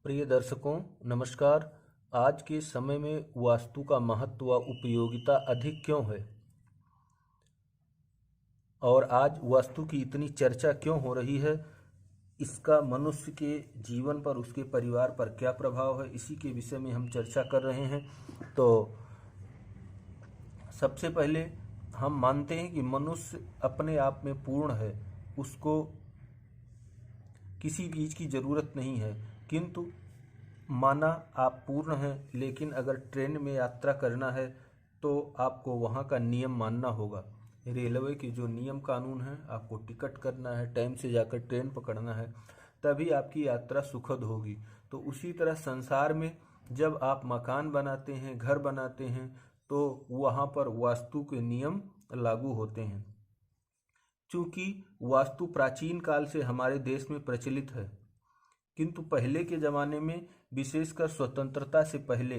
प्रिय दर्शकों, नमस्कार। आज के समय में वास्तु का महत्व व उपयोगिता अधिक क्यों है और आज वास्तु की इतनी चर्चा क्यों हो रही है, इसका मनुष्य के जीवन पर, उसके परिवार पर क्या प्रभाव है, इसी के विषय में हम चर्चा कर रहे हैं। तो सबसे पहले हम मानते हैं कि मनुष्य अपने आप में पूर्ण है, उसको किसी चीज़ की ज़रूरत नहीं है। किंतु माना आप पूर्ण हैं, लेकिन अगर ट्रेन में यात्रा करना है तो आपको वहाँ का नियम मानना होगा। रेलवे के जो नियम कानून हैं, आपको टिकट करना है, टाइम से जाकर ट्रेन पकड़ना है, तभी आपकी यात्रा सुखद होगी। तो उसी तरह संसार में जब आप मकान बनाते हैं, घर बनाते हैं, तो वहाँ पर वास्तु के नियम लागू होते हैं। चूँकि वास्तु प्राचीन काल से हमारे देश में प्रचलित है, किंतु पहले के ज़माने में, विशेषकर स्वतंत्रता से पहले,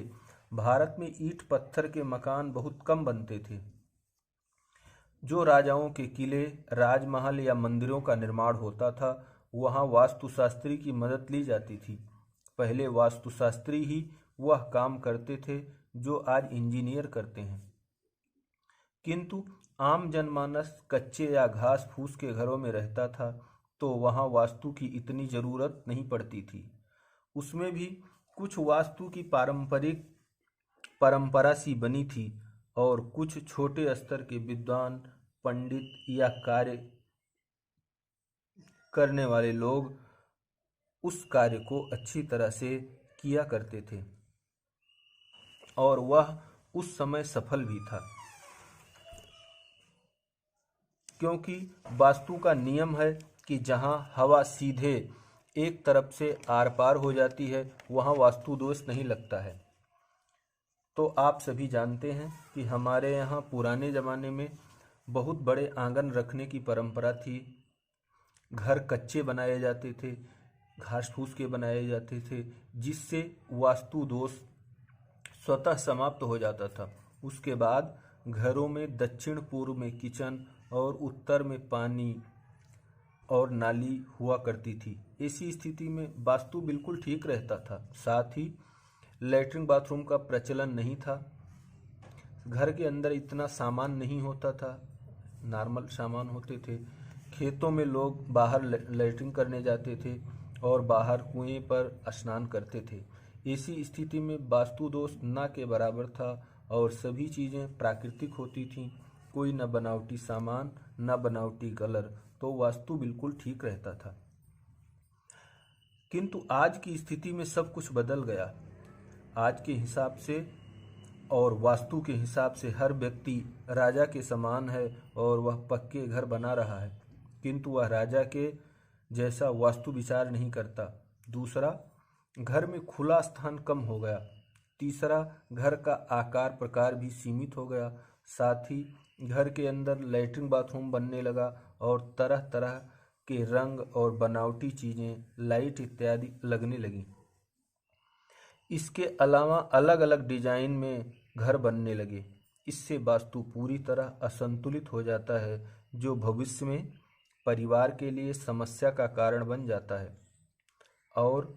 भारत में ईंट पत्थर के मकान बहुत कम बनते थे। जो राजाओं के किले, राजमहल या मंदिरों का निर्माण होता था, वहाँ वास्तुशास्त्री की मदद ली जाती थी। पहले वास्तुशास्त्री ही वह काम करते थे जो आज इंजीनियर करते हैं। किंतु आम जनमानस कच्चे या घास फूस के घरों में रहता था, तो वहाँ वास्तु की इतनी ज़रूरत नहीं पड़ती थी। उसमें भी कुछ वास्तु की पारंपरिक परंपरा सी बनी थी और कुछ छोटे स्तर के विद्वान, पंडित या कार्य करने वाले लोग उस कार्य को अच्छी तरह से किया करते थे और वह उस समय सफल भी था, क्योंकि वास्तु का नियम है कि जहाँ हवा सीधे एक तरफ से आर पार हो जाती है, वहाँ वास्तु दोष नहीं लगता है। तो आप सभी जानते हैं कि हमारे यहाँ पुराने ज़माने में बहुत बड़े आंगन रखने की परंपरा थी। घर कच्चे बनाए जाते थे, घास फूस के बनाए जाते थे, जिससे वास्तु दोष स्वतः समाप्त हो जाता था। उसके बाद घरों में दक्षिण पूर्व में किचन और उत्तर में पानी और नाली हुआ करती थी। ऐसी स्थिति में वास्तु बिल्कुल ठीक रहता था। साथ ही लैट्रिन बाथरूम का प्रचलन नहीं था, घर के अंदर इतना सामान नहीं होता था, नॉर्मल सामान होते थे। खेतों में लोग बाहर लैट्रिन करने जाते थे और बाहर कुएं पर स्नान करते थे। ऐसी स्थिति में वास्तु दोष ना के बराबर था और सभी चीज़ें प्राकृतिक होती थीं। कोई न बनावटी सामान, न बनावटी कलर, तो वास्तु बिल्कुल ठीक रहता था। किंतु आज की स्थिति में सब कुछ बदल गया। आज के हिसाब से और वास्तु के हिसाब से हर व्यक्ति राजा के समान है और वह पक्के घर बना रहा है, किंतु वह राजा के जैसा वास्तु विचार नहीं करता। दूसरा, घर में खुला स्थान कम हो गया। तीसरा, घर का आकार प्रकार भी सीमित हो गया। साथ ही घर के अंदर लैट्रिन बाथरूम बनने लगा और तरह तरह के रंग और बनावटी चीज़ें, लाइट इत्यादि लगने लगी। इसके अलावा अलग अलग डिजाइन में घर बनने लगे। इससे वास्तु पूरी तरह असंतुलित हो जाता है, जो भविष्य में परिवार के लिए समस्या का कारण बन जाता है और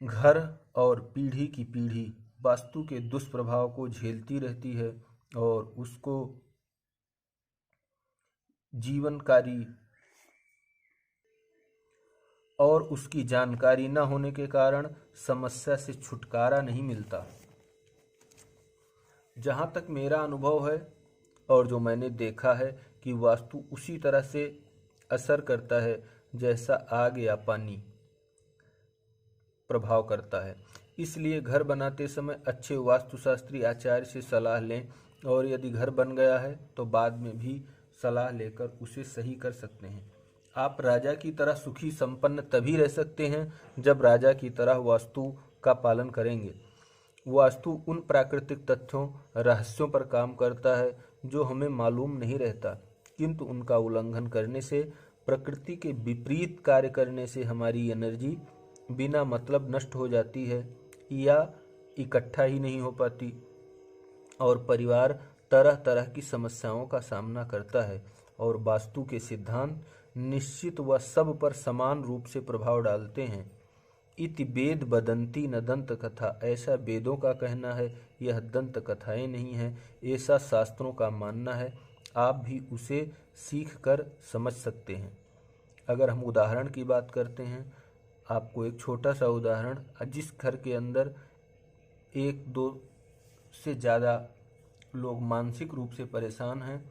घर और पीढ़ी की पीढ़ी वास्तु के दुष्प्रभाव को झेलती रहती है और उसको जीवनकारी और उसकी जानकारी न होने के कारण समस्या से छुटकारा नहीं मिलता। जहाँ तक मेरा अनुभव है और जो मैंने देखा है कि वास्तु उसी तरह से असर करता है जैसा आग या पानी प्रभाव करता है। इसलिए घर बनाते समय अच्छे वास्तुशास्त्री आचार्य से सलाह लें और यदि घर बन गया है तो बाद में भी सलाह लेकर उसे सही कर सकते हैं। आप राजा की तरह सुखी संपन्न तभी रह सकते हैं जब राजा की तरह वास्तु का पालन करेंगे। वास्तु उन प्राकृतिक तथ्यों, रहस्यों पर काम करता है जो हमें मालूम नहीं रहता, किंतु उनका उल्लंघन करने से, प्रकृति के विपरीत कार्य करने से हमारी एनर्जी बिना मतलब नष्ट हो जाती है या इकट्ठा ही नहीं हो पाती और परिवार तरह तरह की समस्याओं का सामना करता है। और वास्तु के सिद्धांत निश्चित व सब पर समान रूप से प्रभाव डालते हैं। इति वेद बदंती न दंत कथा, ऐसा वेदों का कहना है, यह दंत कथाएं नहीं है, ऐसा शास्त्रों का मानना है। आप भी उसे सीख कर समझ सकते हैं। अगर हम उदाहरण की बात करते हैं, आपको एक छोटा सा उदाहरण, जिस घर के अंदर एक दो से ज़्यादा लोग मानसिक रूप से परेशान हैं,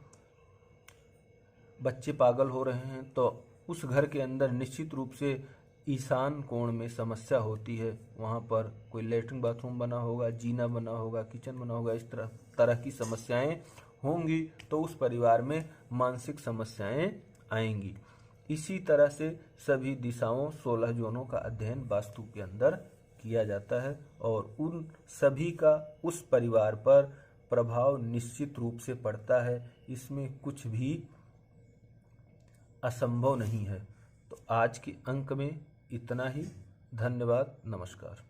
बच्चे पागल हो रहे हैं, तो उस घर के अंदर निश्चित रूप से ईशान कोण में समस्या होती है। वहाँ पर कोई लेटरिन बाथरूम बना होगा, जीना बना होगा, किचन बना होगा, इस तरह की समस्याएं होंगी, तो उस परिवार में मानसिक समस्याएं आएंगी। इसी तरह से सभी दिशाओं 16 जोनों का अध्ययन वास्तु के अंदर किया जाता है और उन सभी का उस परिवार पर प्रभाव निश्चित रूप से पड़ता है। इसमें कुछ भी असंभव नहीं है। तो आज के अंक में इतना ही। धन्यवाद, नमस्कार।